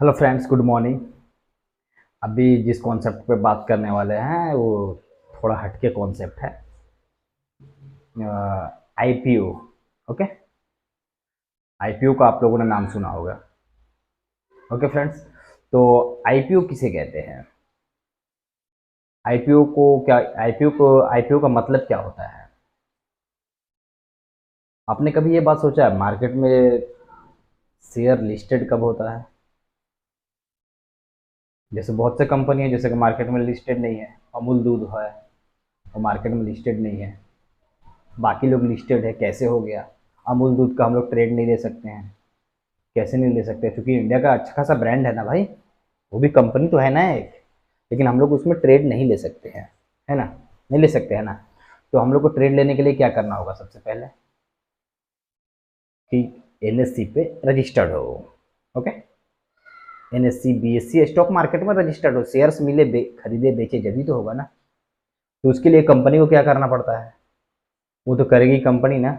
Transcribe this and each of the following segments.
Hello friends, good morning. अभी जिस concept पे बात करने वाले हैं वो थोड़ा हटके कॉन्सेप्ट है। आईपीओ। ओके। आईपीओ का आप लोगों ने नाम सुना होगा। ओके फ्रेंड्स, तो आईपीओ किसे कहते हैं? आईपीओ को क्या आईपीओ का मतलब क्या होता है? आपने कभी ये बात सोचा है मार्केट में शेयर लिस्टेड कब होता है? जैसे बहुत से कंपनी है जैसे कि मार्केट में लिस्टेड नहीं है। अमूल दूध है, वो मार्केट में लिस्टेड नहीं है। बाकी लोग लिस्टेड है, कैसे हो गया? अमूल दूध का हम लोग ट्रेड नहीं ले सकते हैं। कैसे नहीं ले सकते? क्योंकि इंडिया का अच्छा खासा ब्रांड है ना भाई। वो भी कंपनी तो है ना एक। लेकिन हम लोग उसमें ट्रेड नहीं ले सकते हैं, है ना? नहीं ले सकते हैं ना। तो हम लोग को ट्रेड लेने के लिए क्या करना होगा? सबसे पहले कि एनएससी पे रजिस्टर्ड हो। Okay. NSC BSc stock market में रजिस्टर्ड हो, शेयर्स मिले खरीदे बेचे जभी तो होगा ना। तो उसके लिए कंपनी को क्या करना पड़ता है? वो तो करेगी कंपनी ना।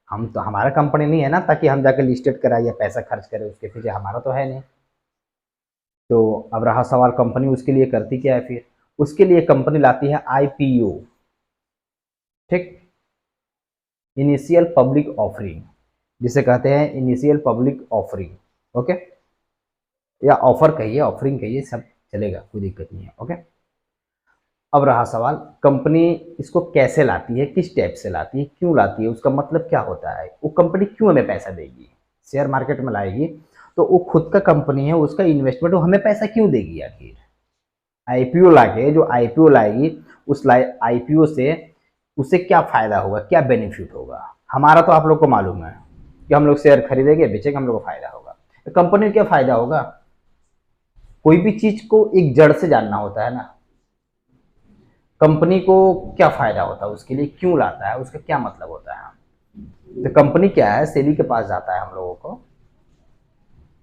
हम तो, हमारा कंपनी नहीं है ना ताकि हम जाके लिस्टेड कराए या पैसा खर्च करें उसके पीछे, हमारा तो है नहीं। तो अब रहा सवाल, कंपनी उसके लिए करती क्या है फिर? उसके लिए कंपनी लाती है आईपीओ। ठीक। इनिशियल पब्लिक ऑफरिंग, जिसे कहते हैं इनिशियल पब्लिक ऑफरिंग। ओके। या ऑफर कहिए, ऑफरिंग कहिए, सब चलेगा, कोई दिक्कत नहीं है। ओके। अब रहा सवाल, कंपनी इसको कैसे लाती है, किस टाइप से लाती है, क्यों लाती है, उसका मतलब क्या होता है, वो कंपनी क्यों हमें पैसा देगी, शेयर मार्केट में लाएगी? तो वो खुद का कंपनी है, उसका इन्वेस्टमेंट, वो हमें पैसा क्यों देगी आखिर? आईपीओ लाके जो आईपीओ लाएगी, उस आईपीओ से उसे क्या फायदा होगा, क्या बेनिफिट होगा? हमारा तो आप लोग को मालूम है कि हम लोग शेयर खरीदेंगे बेचेंगे, हम लोग को फायदा होगा। तो कंपनी को क्या फायदा होगा? कोई भी चीज को एक जड़ से जानना होता है ना। कंपनी को क्या फायदा होता है, उसके लिए क्यों लाता है, उसका क्या मतलब होता है? तो कंपनी क्या है, सेबी के पास जाता है हम लोगों को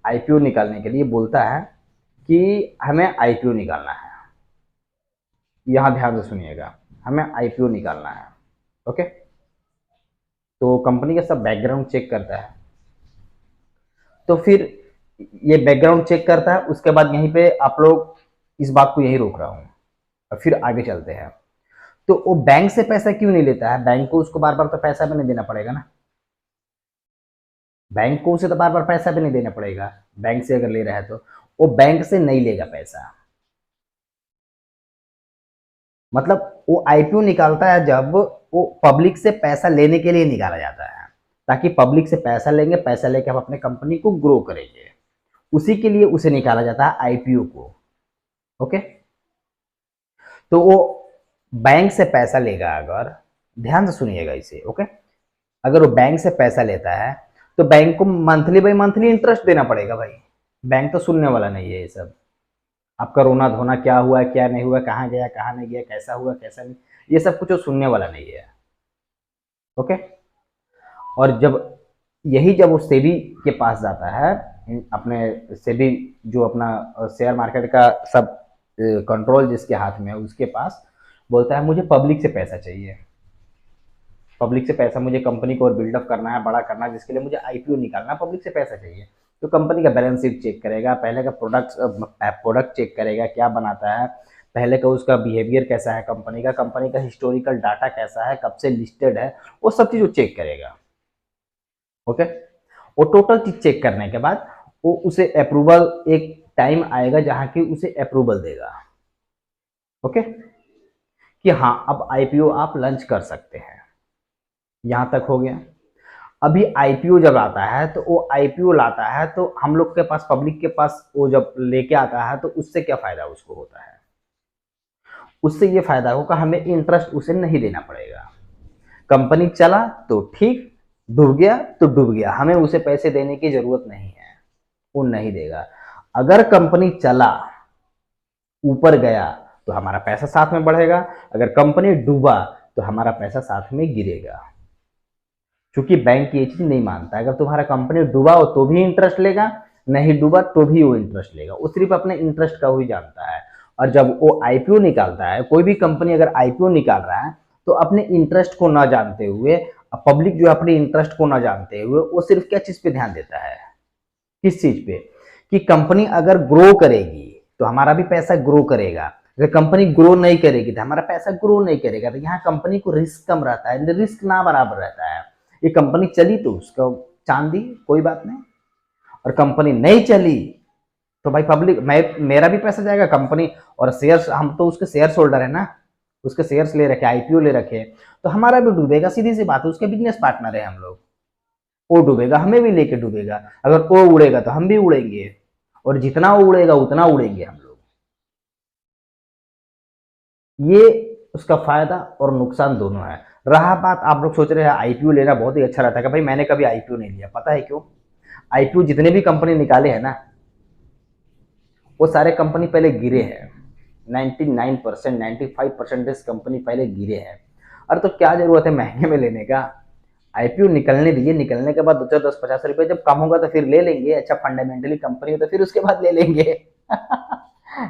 आईपीओ निकालने के लिए, बोलता है कि हमें आईपीओ निकालना है। यहां ध्यान से सुनिएगा, हमें आईपीओ निकालना है। ओके। तो कंपनी का सब बैकग्राउंड चेक करता है। तो फिर ये बैकग्राउंड चेक करता है, उसके बाद यहीं पे आप लोग, इस बात को यहीं रोक रहा हूं और फिर आगे चलते हैं। तो वो बैंक से पैसा क्यों नहीं लेता है? बैंक को उसको बार बार तो पैसा भी नहीं देना पड़ेगा ना। बैंक को उसे तो बार बार पैसा भी नहीं देना पड़ेगा। बैंक से अगर ले रहा है तो वो बैंक से नहीं लेगा पैसा। मतलब वो आईपीओ निकालता है जब वो पब्लिक से पैसा लेने के लिए निकाला जाता है, ताकि पब्लिक से पैसा लेंगे, पैसा लेके हम अपने कंपनी को ग्रो करेंगे। उसी के लिए उसे निकाला जाता है आईपीओ को। ओके। तो वो बैंक से पैसा लेगा अगर, ध्यान से सुनिएगा इसे। ओके। अगर वो बैंक से पैसा लेता है तो बैंक को मंथली बाई मंथली इंटरेस्ट देना पड़ेगा भाई। बैंक तो सुनने वाला नहीं है ये सब। आपका रोना धोना, क्या हुआ क्या नहीं हुआ, कहाँ गया कहाँ नहीं गया, कैसा हुआ कैसा नहीं, ये सब कुछ वो सुनने वाला नहीं है। ओके। और जब यही जब वो सेबी के पास जाता है, अपने सेबी जो अपना शेयर मार्केट का सब कंट्रोल जिसके हाथ में है उसके पास, बोलता है मुझे पब्लिक से पैसा चाहिए। पब्लिक से पैसा, मुझे कंपनी को और बिल्डअप करना है, बड़ा करना है, जिसके लिए मुझे आईपीओ निकालना है, पब्लिक से पैसा चाहिए। तो कंपनी का बैलेंस शीट चेक करेगा, पहले का प्रोडक्ट चेक करेगा क्या बनाता है, पहले का उसका बिहेवियर कैसा है, कंपनी का हिस्टोरिकल डाटा कैसा है, कब से लिस्टेड है, वो सब चीज़ वो चेक करेगा। ओके। वो टोटल चीज चेक करने के बाद वो उसे अप्रूवल, एक टाइम आएगा जहां की उसे अप्रूवल देगा। ओके। कि हाँ अब आईपीओ आप लॉन्च कर सकते हैं। यहां तक हो गया। अभी आईपीओ जब आता है तो वो आईपीओ लाता है तो हम लोग के पास, पब्लिक के पास वो जब लेके आता है तो उससे क्या फायदा उसको होता है? उससे ये फायदा होगा, हमें इंटरेस्ट उसे नहीं देना पड़ेगा। कंपनी चला तो ठीक, डूब गया तो डूब गया, हमें उसे पैसे देने की जरूरत नहीं है, वो नहीं देगा। अगर कंपनी चला, ऊपर गया, तो हमारा पैसा साथ में बढ़ेगा। अगर कंपनी डूबा तो हमारा पैसा साथ में गिरेगा। क्योंकि बैंक ये चीज नहीं मानता, अगर तुम्हारा कंपनी डूबा हो तो भी इंटरेस्ट लेगा, नहीं डूबा तो भी वो इंटरेस्ट लेगा, वो सिर्फ अपने इंटरेस्ट का ही जानता है। और जब वो आईपीओ निकालता है, कोई भी कंपनी अगर आईपीओ निकाल रहा है तो अपने इंटरेस्ट को ना जानते हुए, पब्लिक जो है अपने इंटरेस्ट को ना जानते हुए, वो सिर्फ क्या चीज पे ध्यान देता है? किस चीज पे? कि कंपनी अगर ग्रो करेगी तो हमारा भी पैसा ग्रो करेगा, अगर कंपनी ग्रो नहीं करेगी तो हमारा पैसा ग्रो नहीं करेगा। तो यहाँ कंपनी को रिस्क कम रहता है, रिस्क ना बराबर रहता है। ये कंपनी चली तो उसका चांदी, कोई बात नहीं, और कंपनी नहीं चली तो भाई पब्लिक, मेरा भी पैसा जाएगा कंपनी, और शेयर्स, हम तो उसके शेयर्स होल्डर है ना, उसके शेयर्स ले रखे, आईपीओ ले रखे, तो हमारा भी डूबेगा, सीधी सी बात है, उसके बिजनेस पार्टनर है हम लोग। वो डूबेगा हमें भी लेके डूबेगा, अगर वो उड़ेगा तो हम भी उड़ेंगे, और जितना वो उड़ेगा उतना उड़ेंगे हम लोग। ये उसका फायदा और नुकसान दोनों है। रहा बात, आप लोग सोच रहे हैं आईपीओ लेना बहुत ही अच्छा रहता है, कि भाई मैंने कभी आईपीओ नहीं लिया, पता है क्यों? आईपीओ जितने भी कंपनी निकाले हैं ना, वो सारे कंपनी पहले गिरे हैं, 99% 95% कंपनी पहले गिरे हैं। अरे तो क्या जरूरत है महंगे में लेने का? आईपीओ निकलने दीजिए, निकलने के बाद 2 4 10 50 रुपए जब कम होगा तो फिर ले लेंगे, अच्छा फंडामेंटली कंपनी हो तो फिर उसके बाद ले लेंगे।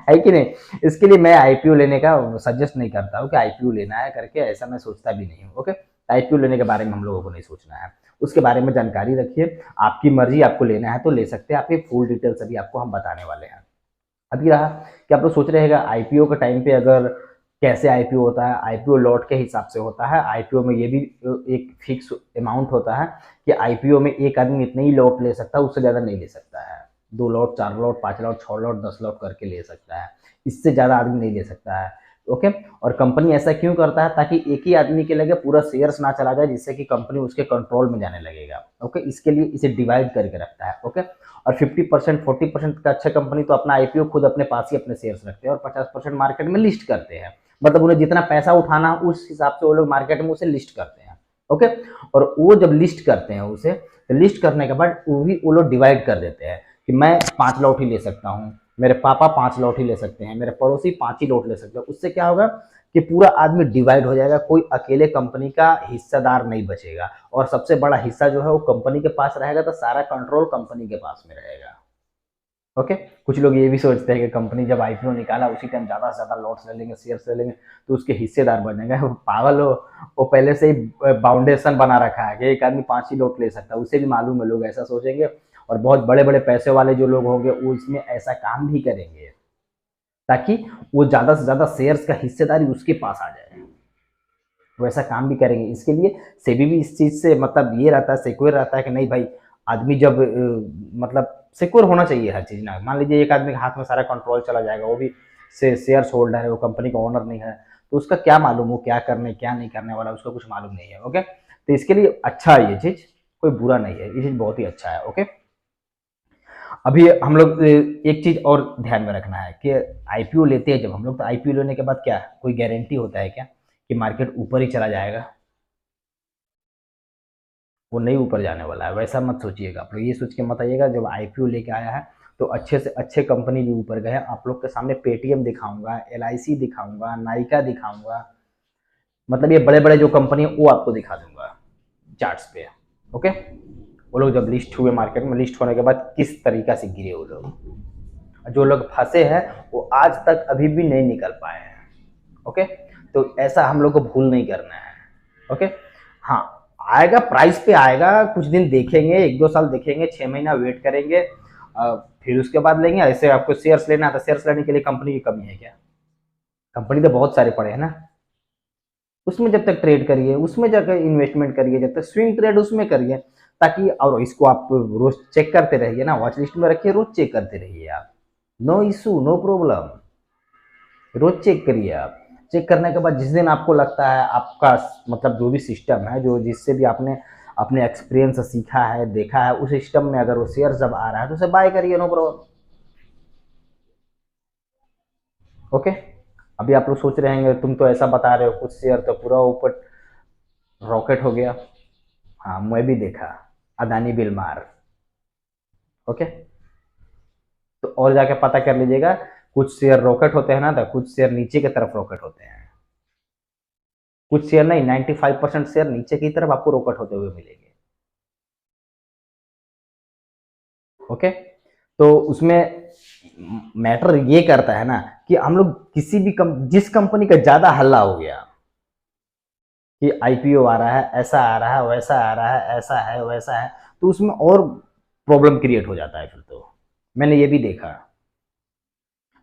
है कि नहीं? इसके लिए मैं आईपीओ लेने का सजेस्ट नहीं करता हूँ कि आईपीओ लेना है करके, ऐसा मैं सोचता भी नहीं हूँ। ओके, आईपीओ लेने के बारे में हम लोगों को नहीं सोचना है, उसके बारे में जानकारी रखिए, आपकी मर्जी, आपको लेना है तो ले सकते हैं, आपकी फुल डिटेल्स अभी आपको हम बताने वाले हैं। अभी रहा कि आप लोग सोच रहे हैं आईपीओ के टाइम पे अगर कैसे आईपीओ होता है, आईपीओ लॉट के हिसाब से होता है। आईपीओ में ये भी एक फिक्स अमाउंट होता है कि आईपीओ में एक आदमी इतने ही लॉट ले सकता है, उससे ज़्यादा नहीं ले सकता है। 2 lot, 4 lot, 5 lot, 6 lot, 10 lot करके ले सकता है, इससे ज़्यादा आदमी नहीं ले सकता है। ओके, और कंपनी ऐसा क्यों करता है? ताकि एक ही आदमी के लगे पूरा शेयर्स ना चला जाए, जिससे कि कंपनी उसके कंट्रोल में जाने लगेगा। ओके, इसके लिए इसे डिवाइड करके रखता है। ओके, और 50% 40% का अच्छा कंपनी तो अपना आईपीओ खुद अपने पास ही अपने शेयर्स रखते हैं, और 50% मार्केट में लिस्ट करते हैं। मतलब उन्हें जितना पैसा उठाना उस हिसाब से वो लोग मार्केट में उसे लिस्ट करते हैं। ओके, और वो जब लिस्ट करते हैं उसे, तो लिस्ट करने के बाद वो लोग डिवाइड कर देते हैं कि मैं 5 लॉट ही ले सकता हूँ, मेरे पापा 5 लॉट ही ले सकते हैं, मेरे पड़ोसी 5 ही लॉट ले सकते हैं। उससे क्या होगा कि पूरा आदमी डिवाइड हो जाएगा, कोई अकेले कंपनी का हिस्सेदार नहीं बचेगा, और सबसे बड़ा हिस्सा जो है वो कंपनी के पास रहेगा, तो सारा कंट्रोल कंपनी के पास में रहेगा। ओके, कुछ लोग ये भी सोचते हैं कि कंपनी जब आईपीओ निकाला उसी टाइम ज़्यादा से ज़्यादा लॉट्स ले लेंगे, शेयर्स ले लेंगे तो उसके हिस्सेदार बन जाएंगे। वो पागल हो, वो पहले से ही बाउंडेशन बना रखा है कि एक आदमी 5 ही लॉट ले सकता है, उसे भी मालूम है लोग ऐसा सोचेंगे, और बहुत बड़े बड़े पैसे वाले जो लोग होंगे वो इसमें ऐसा काम भी करेंगे ताकि वो ज़्यादा से ज़्यादा शेयर्स का हिस्सेदारी उसके पास आ जाए, वो ऐसा काम भी करेंगे। इसके लिए सेबी भी इस चीज़ से मतलब ये रहता है, सिक्योर रहता है कि नहीं भाई, आदमी जब मतलब सिक्योर होना चाहिए हर चीज़ ना। मान लीजिए एक आदमी के हाथ में सारा कंट्रोल चला जाएगा, वो भी शेयर्स होल्डर है, वो कंपनी का ओनर नहीं है, तो उसका क्या मालूम वो क्या करने क्या नहीं करने वाला, उसका कुछ मालूम नहीं है। ओके, तो इसके लिए अच्छा है ये चीज़, कोई बुरा नहीं है, ये चीज़ बहुत ही अच्छा है। ओके, अभी हम लोग एक चीज़ और ध्यान में रखना है कि आईपीओ लेते हैं जब हम लोग, तो आईपीओ लेने के बाद क्या कोई गारंटी होता है क्या कि मार्केट ऊपर ही चला जाएगा? वो नहीं ऊपर जाने वाला है, वैसा मत सोचिएगा। आप लोग ये सोच के मत आइएगा जब आईपीओ लेके आया है तो अच्छे से अच्छे कंपनी भी ऊपर गए हैं। आप लोग के सामने पेटीएम दिखाऊंगा, एलआईसी दिखाऊंगा, नाइका दिखाऊंगा, मतलब ये बड़े बड़े जो कंपनी है वो आपको दिखा दूंगा चार्ट्स पे। ओके, वो लोग जब लिस्ट हुए मार्केट में, लिस्ट होने के बाद किस तरीका से गिरे वो लोग, जो लोग फंसे हैं वो आज तक अभी भी नहीं निकल पाए हैं। ओके, तो ऐसा हम लोग को भूल नहीं करना है। ओके, हाँ, आएगा, प्राइस पे आएगा, कुछ दिन देखेंगे, 1 2 साल देखेंगे, 6 महीना वेट करेंगे, फिर उसके बाद लेंगे। ऐसे आपको शेयर्स लेना है तो शेयर्स लेने के लिए कंपनी की कमी है क्या? कंपनी तो बहुत सारे पड़े हैं ना, उसमें जब तक ट्रेड करिए, उसमें जाकर इन्वेस्टमेंट करिए, जब तक स्विंग ट्रेड उसमें करिए, ताकि, और इसको आप रोज चेक करते रहिए ना, वॉच लिस्ट में रखिए, रोज चेक करते रहिए आप, नो इशू नो प्रॉब्लम, रोज चेक करिए आप। चेक करने के बाद जिस दिन आपको लगता है आपका मतलब जो भी सिस्टम है, जो जिससे भी आपने अपने एक्सपीरियंस से सीखा है, देखा है, उस सिस्टम में अगर वो शेयर जब आ रहा है तो उसे बाय करिए, नो प्रॉब्लम। ओके, अभी आप लोग सोच रहे हैं तुम तो ऐसा बता रहे हो, कुछ शेयर तो पूरा ऊपर रॉकेट हो गया। हाँ, मैं भी देखा, अदानी बिलमार। ओके, तो और जाके पता कर लीजिएगा, कुछ शेयर रॉकेट होते हैं ना, तो कुछ शेयर नीचे की तरफ रॉकेट होते हैं, कुछ शेयर नहीं, 95% शेयर नीचे की तरफ आपको रॉकेट होते हुए मिलेंगे। ओके, तो उसमें मैटर ये करता है ना कि हम लोग किसी भी जिस कंपनी का ज्यादा हल्ला हो गया कि आईपीओ आ रहा है, ऐसा आ रहा है, वैसा आ रहा है, ऐसा है वैसा है, तो उसमें और प्रॉब्लम क्रिएट हो जाता है फिर तो। मैंने ये भी देखा।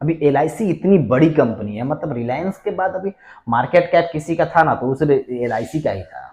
अभी एलआईसी इतनी बड़ी कंपनी है, मतलब रिलायंस के बाद अभी मार्केट कैप किसी का था ना तो उस एलआईसी का ही था।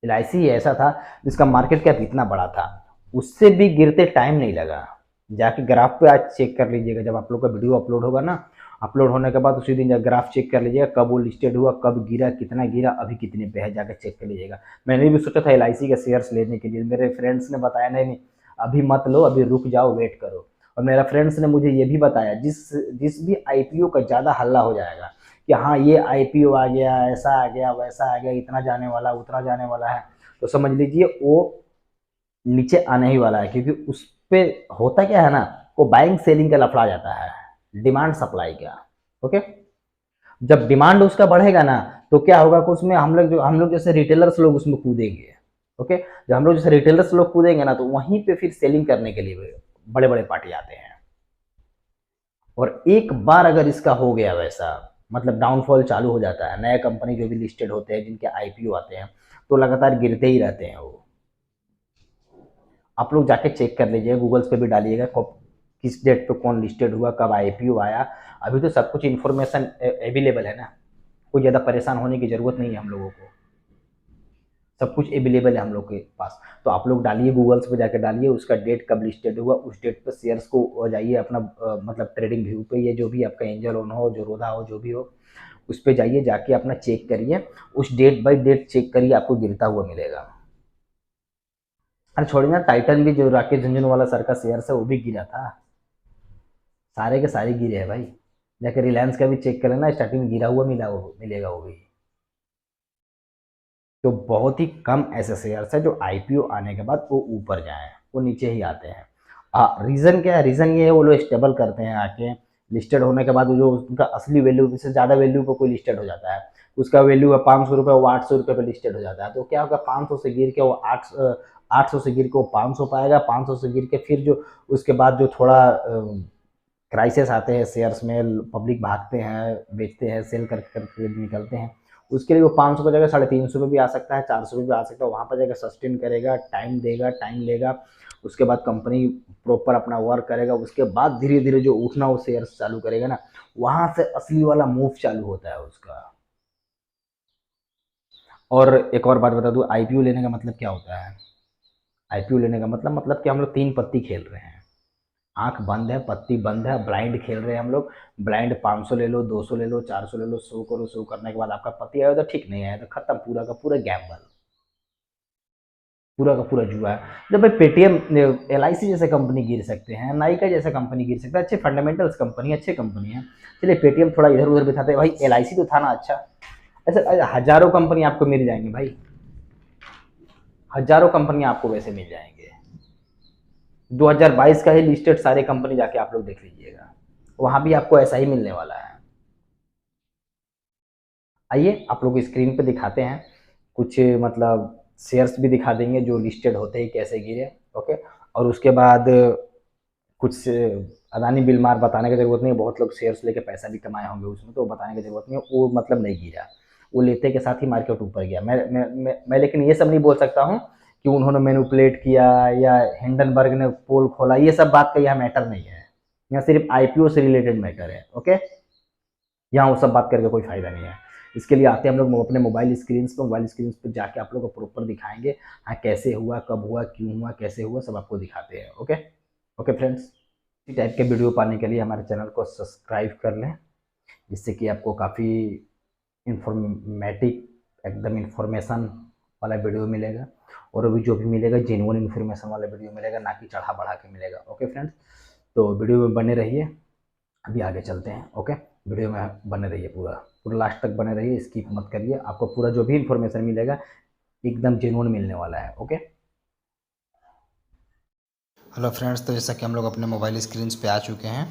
एलआईसी ऐसा था जिसका मार्केट कैप इतना बड़ा था, उससे भी गिरते टाइम नहीं लगा। जाके ग्राफ पे आज चेक कर लीजिएगा, जब आप लोग का वीडियो अपलोड होगा ना, अपलोड होने के बाद उसी दिन ग्राफ चेक कर लीजिएगा, कब वो लिस्टेड हुआ, कब गिरा, कितना गिरा, अभी कितने पे है, जाकर चेक कर लीजिएगा। मैंने भी सोचा था एलआईसी के शेयर्स लेने के लिए, मेरे फ्रेंड्स ने बताया नहीं नहीं अभी मत लो, अभी रुक जाओ, वेट करो। और मेरा फ्रेंड्स ने मुझे ये भी बताया, जिस जिस भी आईपीओ का ज़्यादा हल्ला हो जाएगा कि हाँ ये आईपीओ आ गया, ऐसा आ गया, वैसा आ गया, इतना जाने वाला, उतना जाने वाला है, तो समझ लीजिए वो नीचे आने ही वाला है। क्योंकि उस पे होता क्या है ना, वो बाइंग सेलिंग का लफड़ा जाता है, डिमांड सप्लाई का। ओके, जब डिमांड उसका बढ़ेगा ना तो क्या होगा कि उसमें हम लोग जैसे रिटेलर्स लोग उसमें कूदेंगे। ओके, जब हम लोग जैसे रिटेलर्स लोग कूदेंगे ना तो वहीं पे फिर सेलिंग करने के लिए बड़े बड़े पार्टी आते हैं। और एक बार अगर इसका हो गया वैसा, मतलब डाउनफॉल चालू हो जाता है, नया कंपनी जो भी लिस्टेड होते हैं, जिनके आईपीओ आते हैं, तो लगातार गिरते ही रहते हैं वो। आप लोग जाके चेक कर लीजिएगा, गूगल्स पे भी डालिएगा कब किस डेट पे कौन लिस्टेड हुआ, कब आईपीओ आया। अभी तो सब कुछ इन्फॉर्मेशन अवेलेबल है ना, कोई ज़्यादा परेशान होने की ज़रूरत नहीं है हम लोगों को, सब कुछ अवेलेबल है हम लोग के पास। तो आप लोग डालिए, गूगल्स पे जाकर डालिए उसका डेट कब लिस्टेड हुआ, उस डेट पे शेयर्स को जाइए अपना मतलब ट्रेडिंग व्यू पे, ये जो भी आपका एंजल ऑन हो, जोरोधा हो, जो भी हो, उस पे जाइए, जाके अपना चेक करिए, उस डेट बाय डेट चेक करिए, आपको गिरता हुआ मिलेगा। अरे छोड़िए ना, टाइटन भी जो राकेश झुनझुनवाला सर का शेयर है वो भी गिरा था, सारे के सारे गिरे हैं भाई। जाके रिलायंस का भी चेक करें ना, स्टार्टिंग में गिरा हुआ मिलेगा वो भी। तो बहुत ही कम ऐसे शेयर्स है जो आईपीओ आने के बाद वो ऊपर जाए, वो नीचे ही आते हैं। रीज़न क्या है, रीज़न ये है वो लोग स्टेबल करते हैं आके, लिस्टेड होने के बाद जो उनका असली वैल्यू से ज़्यादा वैल्यू पर कोई लिस्टेड हो जाता है, उसका वैल्यू है 500 रुपये, वो 800 रुपये पर लिस्टेड हो जाता है, तो क्या होगा, 500 से गिर के वो 800 से गिर के वो 500 पाएगा, 500 से गिर के फिर जो उसके बाद जो थोड़ा क्राइसिस आते हैं शेयर्स में, पब्लिक भागते हैं, बेचते हैं, सेल करके निकलते हैं, उसके लिए वो 500 की जगह 350 पे भी आ सकता है, 400 पे भी आ सकता है, वहाँ पर जाकर सस्टेन करेगा, टाइम देगा, टाइम लेगा, उसके बाद कंपनी प्रॉपर अपना वर्क करेगा, उसके बाद धीरे धीरे जो उठना वो शेयर्स चालू करेगा ना, वहाँ से असली वाला मूव चालू होता है उसका। और एक और बात बता दूँ, आईपीओ लेने का मतलब क्या होता है, आईपीओ लेने का मतलब कि हम लोग तीन पत्ती खेल रहे हैं, आंख बंद है, पत्ती बंद है, ब्लाइंड खेल रहे हैं हम लोग। ब्लाइंड 500 ले लो, 200 ले लो, 400 ले लो, 100 करो, 100 करने के बाद आपका पत्ती आया तो ठीक, नहीं आया तो खत्म, पूरा का पूरा गैम्बल, पूरा का पूरा जुआ है। जब भाई पेटीएम, एलआईसी जैसे कंपनी गिर सकते हैं, नाइका जैसे कंपनी गिर सकता है, अच्छे फंडामेंटल्स कंपनी, अच्छे कंपनी है, चलिए पेटीएम थोड़ा इधर उधर बिठाते हैं, भाई एलआईसी तो था ना अच्छा। ऐसे हजारों कंपनी आपको मिल जाएंगे भाई, हजारों कंपनी आपको वैसे मिल जाएंगे। 2022 का ही लिस्टेड सारे कंपनी जाके आप लोग देख लीजिएगा, वहां भी आपको ऐसा ही मिलने वाला है। आइए आप लोग स्क्रीन पे दिखाते हैं कुछ, मतलब शेयर्स भी दिखा देंगे जो लिस्टेड होते ही कैसे गिरे। ओके, और उसके बाद कुछ अदानी बिलमार बताने की जरूरत नहीं है, बहुत लोग शेयर्स लेके पैसा भी कमाए होंगे उसमें, तो बताने की जरूरत नहीं है, वो मतलब नहीं गिरा, वो लेते के साथ ही मार्केट ऊपर गया। मैं लेकिन ये सब नहीं बोल सकता हूँ कि उन्होंने मैनिपुलेट किया या हिंडनबर्ग ने पोल खोला, ये सब बात का यहाँ मैटर नहीं है, यहाँ सिर्फ आईपीओ से रिलेटेड मैटर है। ओके, यहाँ वो सब बात करके कोई फायदा नहीं है। इसके लिए आते हैं हम लोग अपने मोबाइल स्क्रीन पे जाके आप लोग को प्रॉपर दिखाएंगे, हाँ कैसे हुआ, कब हुआ, क्यों हुआ, कैसे हुआ, सब आपको दिखाते हैं। ओके, ओके फ्रेंड्स, इसी टाइप के वीडियो पाने के लिए हमारे चैनल को सब्सक्राइब कर लें, जिससे कि आपको काफ़ी इंफॉर्मेटिव, एकदम इंफॉर्मेशन वाला वीडियो मिलेगा, और अभी जो भी मिलेगा जेन्युइन इन्फॉर्मेशन वाला वीडियो मिलेगा, ना कि चढ़ा बढ़ा के मिलेगा। ओके फ्रेंड्स, तो वीडियो में बने रहिए, अभी आगे चलते हैं। ओके, वीडियो में बने रहिए, पूरा पूरा लास्ट तक बने रहिए, स्किप मत करिए, आपको पूरा जो भी इन्फॉर्मेशन मिलेगा एकदम जेन्युइन मिलने वाला है। ओके, हेलो फ्रेंड्स, तो जैसा कि हम लोग अपने मोबाइल स्क्रीन पे आ चुके हैं,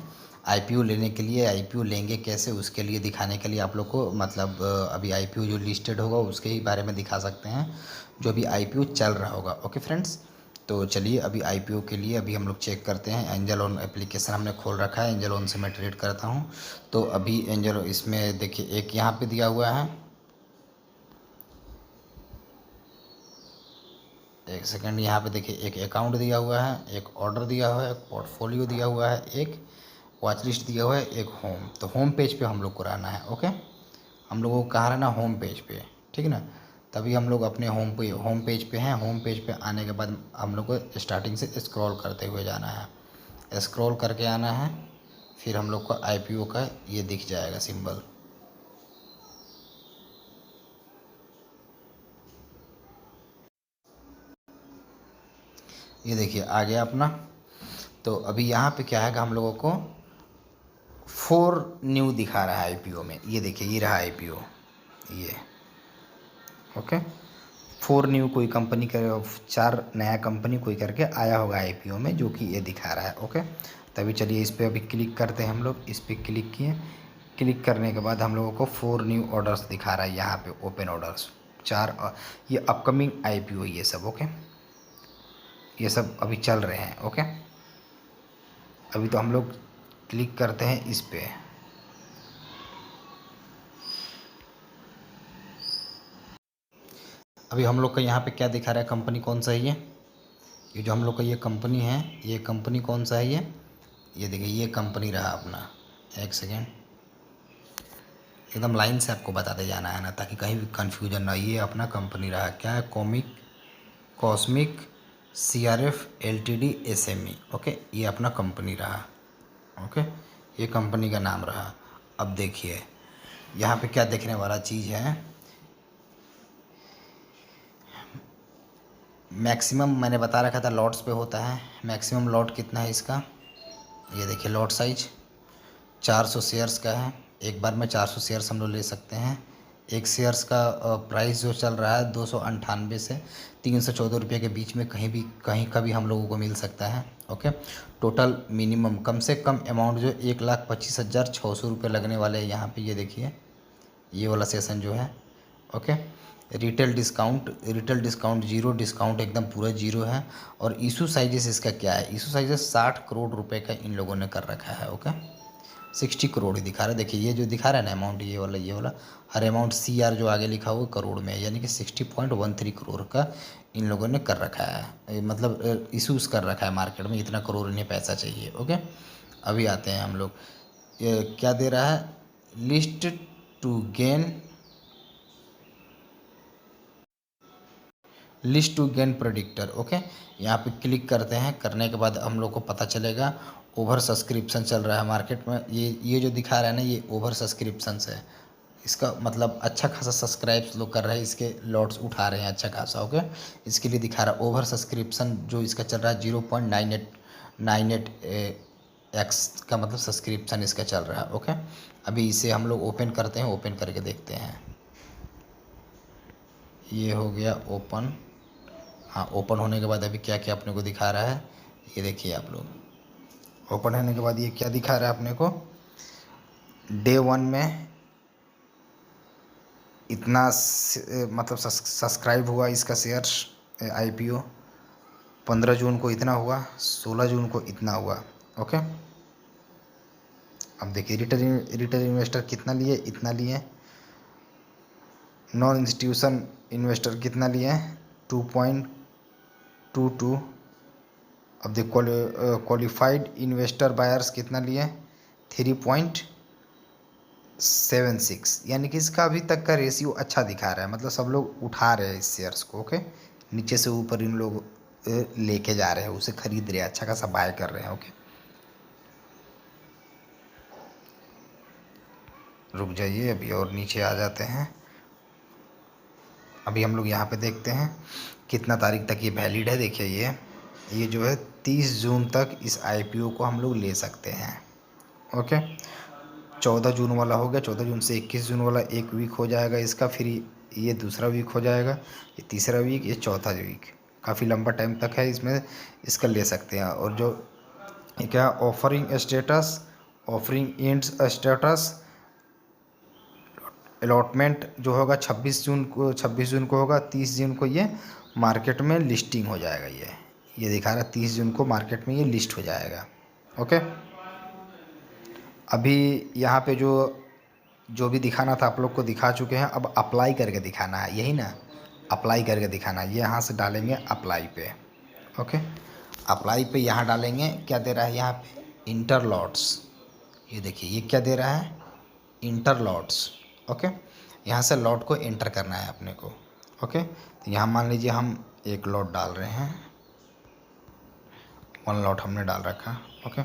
आईपीओ लेने के लिए, आईपीओ लेंगे कैसे उसके लिए दिखाने के लिए आप लोग को, मतलब अभी आईपीओ जो लिस्टेड होगा उसके ही बारे में दिखा सकते हैं, जो भी आईपीओ चल रहा होगा। ओके फ्रेंड्स, तो चलिए अभी आईपीओ के लिए अभी हम लोग चेक करते हैं। एंजल ऑन एप्लीकेशन हमने खोल रखा है, एंजल ऑन से मैं ट्रेड करता हूँ। तो अभी एंजल इसमें देखिए एक यहाँ पे दिया हुआ है, एक सेकंड, यहाँ पे देखिए एक अकाउंट दिया हुआ है, एक ऑर्डर दिया हुआ है, एक पोर्टफोलियो दिया हुआ है, एक वॉच लिस्ट दिया हुआ है, एक होम। तो होम पेज पे हम लोग को रहना है। ओके, हम लोगों को कहाँ रहना, होम पेज पे, ठीक ना। तभी हम लोग अपने होम पेज पे हैं। होम पेज पे आने के बाद हम लोग को स्टार्टिंग से स्क्रॉल करते हुए जाना है, स्क्रॉल करके आना है। फिर हम लोग को आईपीओ का ये दिख जाएगा सिंबल। ये देखिए आ गया अपना। तो अभी यहाँ पे क्या है कि हम लोगों को 4 न्यू दिखा रहा है आईपीओ में। ये देखिए ये रहा आईपीओ, ये ओके। 4 न्यू कोई कंपनी का, 4 नया कंपनी कोई करके आया होगा आईपीओ में, जो कि ये दिखा रहा है। ओके, तभी चलिए इस पर अभी क्लिक करते हैं हम लोग। इस पर क्लिक किए, क्लिक करने के बाद हम लोगों को 4 न्यू ऑर्डर्स दिखा रहा है यहाँ पे, ओपन ऑर्डर्स 4। ये अपकमिंग आईपीओ ये सब। ओके, ये सब अभी चल रहे हैं। ओके, अभी तो हम लोग क्लिक करते हैं इस पे। अभी हम लोग का यहाँ पे क्या दिखा रहा है, कंपनी कौन सा है ये जो हम लोग का ये कंपनी है, ये कंपनी कौन सा है ये देखिए ये कंपनी रहा अपना। एक सेकेंड, एकदम लाइन से आपको बताते जाना है ना, ताकि कहीं भी कंफ्यूजन ना। ये अपना कंपनी रहा, क्या है, cosmic CRF LTD SME। Okay, ये अपना कंपनी रहा। ओके, ये कंपनी का नाम रहा। अब देखिए यहाँ पे क्या देखने वाला चीज़ है, मैक्सिमम मैंने बता रखा था लॉट्स पे होता है। मैक्सिमम लॉट कितना है इसका, ये देखिए लॉट साइज 400 शेयर्स का है। एक बार में 400 शेयर्स हम लोग ले सकते हैं। एक शेयर्स का प्राइस जो चल रहा है 298 से 314 रुपये के बीच में, कहीं का भी हम लोगों को मिल सकता है। ओके, टोटल मिनिमम कम से कम अमाउंट जो 1,25,600 रुपये लगने वाले हैं यहाँ पे। ये देखिए ये वाला सेशन जो है। Okay, retail discount zero, discount एकदम पूरा जीरो है। और इशू साइजेस इसका क्या है, इशू साइजेस 60 करोड़ रुपए का इन लोगों ने कर रखा है। ओके, 60 करोड़ ही दिखा रहा है। देखिए ये जो दिखा रहा है ना अमाउंट, ये वाला हर अमाउंट CR जो आगे लिखा हुआ करोड़ में है, यानी कि 60.13 करोड़ का इन लोगों ने कर रखा है। मतलब इशूज़ कर रखा है मार्केट में, इतना करोड़ इन्हें पैसा चाहिए। ओके, अभी आते हैं हम लोग, ये क्या दे रहा है, list to gain predictor. Okay, यहाँ पे क्लिक करते हैं, करने के बाद हम लोग को पता चलेगा ओवर सब्सक्रिप्शन चल रहा है मार्केट में। ये जो दिखा रहा है ना, ये ओवर सब्सक्रिप्शन है। इसका मतलब अच्छा खासा सब्सक्राइब्स लोग कर रहे हैं, इसके लॉट्स उठा रहे हैं अच्छा खासा। ओके, इसके लिए दिखा रहा है ओवर सब्सक्रिप्शन जो इसका चल रहा है 0.98x का, मतलब सब्सक्रिप्शन इसका चल रहा है। ओके, अभी इसे हम लोग ओपन करते हैं, ओपन करके देखते हैं। ये हो गया ओपन। हाँ, ओपन होने के बाद अभी क्या क्या अपने को दिखा रहा है, ये देखिए आप लोग। ओपन होने के बाद ये क्या दिखा रहा है अपने को, डे 1 में इतना मतलब सब्सक्राइब हुआ इसका शेयर्स आईपीओ। 15 जून को इतना हुआ, 16 जून को इतना हुआ। ओके, अब देखिए रिटेल इन्वेस्टर कितना लिए, इतना लिए। नॉन इंस्टीट्यूशन इन्वेस्टर कितना लिए, 2.22। अब देख क्वालिफाइड इन्वेस्टर बायर्स कितना लिए, 3.76। यानी कि इसका अभी तक का रेशियो अच्छा दिखा रहा है, मतलब सब लोग उठा रहे हैं इस शेयर्स को। ओके, नीचे से ऊपर इन लोग लेके जा रहे हैं, उसे खरीद रहे हैं, अच्छा खासा बाय कर रहे हैं। ओके, रुक जाइए अभी और नीचे आ जाते हैं। अभी हम लोग यहाँ पे देखते हैं कितना तारीख तक ये वैलिड है। देखिए ये जो है 30 जून तक इस आईपीओ को हम लोग ले सकते हैं। ओके, 14 जून वाला हो गया, 14 जून से 21 जून वाला एक वीक हो जाएगा इसका, फिर ये दूसरा वीक हो जाएगा, ये तीसरा वीक, ये चौथा वीक। काफ़ी लंबा टाइम तक है इसमें, इसका ले सकते हैं। और जो क्या ऑफरिंग एंड्स स्टेटस, अलॉटमेंट जो होगा 26 जून को होगा। 30 जून को ये मार्केट में लिस्टिंग हो जाएगा। ये दिखा रहा है 30 जून को मार्केट में ये लिस्ट हो जाएगा। ओके, अभी यहाँ पे जो भी दिखाना था आप लोग को दिखा चुके हैं, अब अप्लाई करके दिखाना है, यही ना। अप्लाई करके दिखाना। ये यहाँ से डालेंगे अप्लाई पे। ओके, अप्लाई पे यहाँ डालेंगे, क्या दे रहा है यहाँ पे, इंटरलॉट्स। ये देखिए ये क्या दे रहा है, इंटरलॉट्स। ओके, यहाँ से लॉट को एंटर करना है अपने को। ओके, तो यहाँ मान लीजिए हम एक लॉट डाल रहे हैं, 1 लॉट हमने डाल रखा। ओके,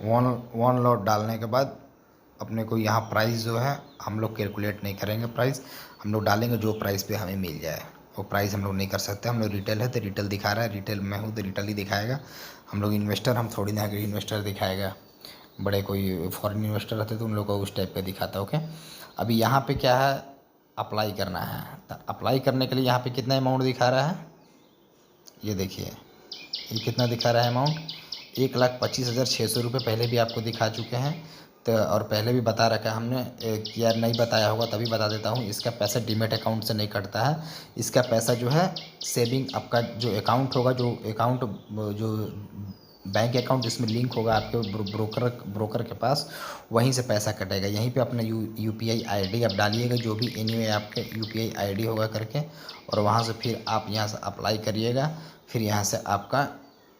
1 लॉट डालने के बाद अपने को यहाँ प्राइस जो है हम लोग कैलकुलेट नहीं करेंगे, प्राइस हम लोग डालेंगे जो प्राइस पे हमें मिल जाए। वो प्राइस हम लोग नहीं कर सकते, हम लोग रिटेल है तो रिटेल दिखा रहा है, रिटेल में हूँ तो रिटेल ही दिखाएगा। हम लोग इन्वेस्टर, हम थोड़ी ना इन्वेस्टर दिखाएगा, बड़े कोई फॉरेन इन्वेस्टर रहते तो उन लोग को उस टाइप पे दिखाता। ओके, अभी यहाँ पे क्या है, अप्लाई करना है। तो अप्लाई करने के लिए यहाँ पे कितना अमाउंट दिखा रहा है, ये देखिए ये कितना दिखा रहा है अमाउंट, 1,25,600 रुपये पहले भी आपको दिखा चुके हैं। तो और पहले भी बता रखा है हमने, यार नहीं बताया होगा तभी बता देता हूँ, इसका पैसा डीमेट अकाउंट से नहीं कटता है। इसका पैसा जो है सेविंग, आपका जो अकाउंट होगा, जो अकाउंट जो बैंक अकाउंट जिसमें लिंक होगा आपके ब्रोकर के पास, वहीं से पैसा कटेगा। यहीं पे अपना UPI ID आप डालिएगा, जो भी एनीवे आपके UPI ID होगा करके, और वहाँ से फिर आप यहाँ से अप्लाई करिएगा। फिर यहाँ से आपका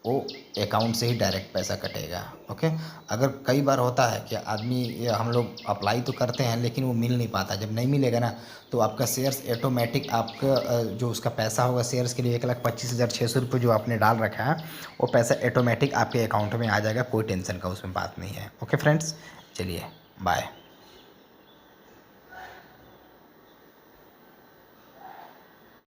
वो अकाउंट से ही डायरेक्ट पैसा कटेगा। ओके, अगर कई बार होता है कि आदमी, हम लोग अप्लाई तो करते हैं लेकिन वो मिल नहीं पाता, जब नहीं मिलेगा ना तो आपका शेयर्स ऑटोमेटिक, आपका जो उसका पैसा होगा शेयर्स के लिए 1,25,600 रुपये जो आपने डाल रखा है, वो पैसा ऑटोमेटिक आपके अकाउंट में आ जाएगा। कोई टेंशन का उसमें बात नहीं है। ओके फ्रेंड्स, चलिए बाय।